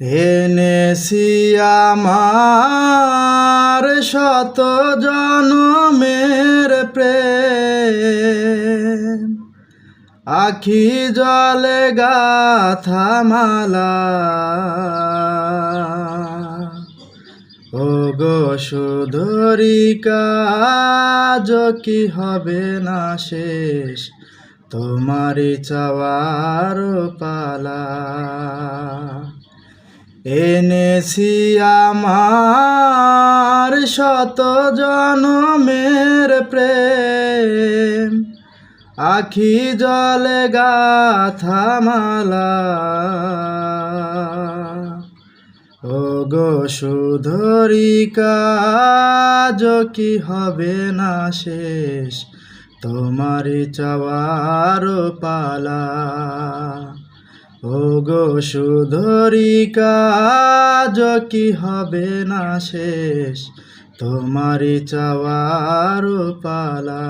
এনেছি আমার শত জনমের প্রেম, আখি জলে গাথা মালা। ও গো সুধরিকা, আজ কি হবে না শেষ, তোমারই চাওয়ার পালা। এনেছি আমার শত জনমের প্রেম, আখি জলে গাথা মালা। ও গো সুধরিকা, আজ কি হবে না শেষ, তোমারই চাওয়ার পালা। ও গো সুধরিকা, আজ কি হবে না শেষ, তোমারই চাওয়ার পালা।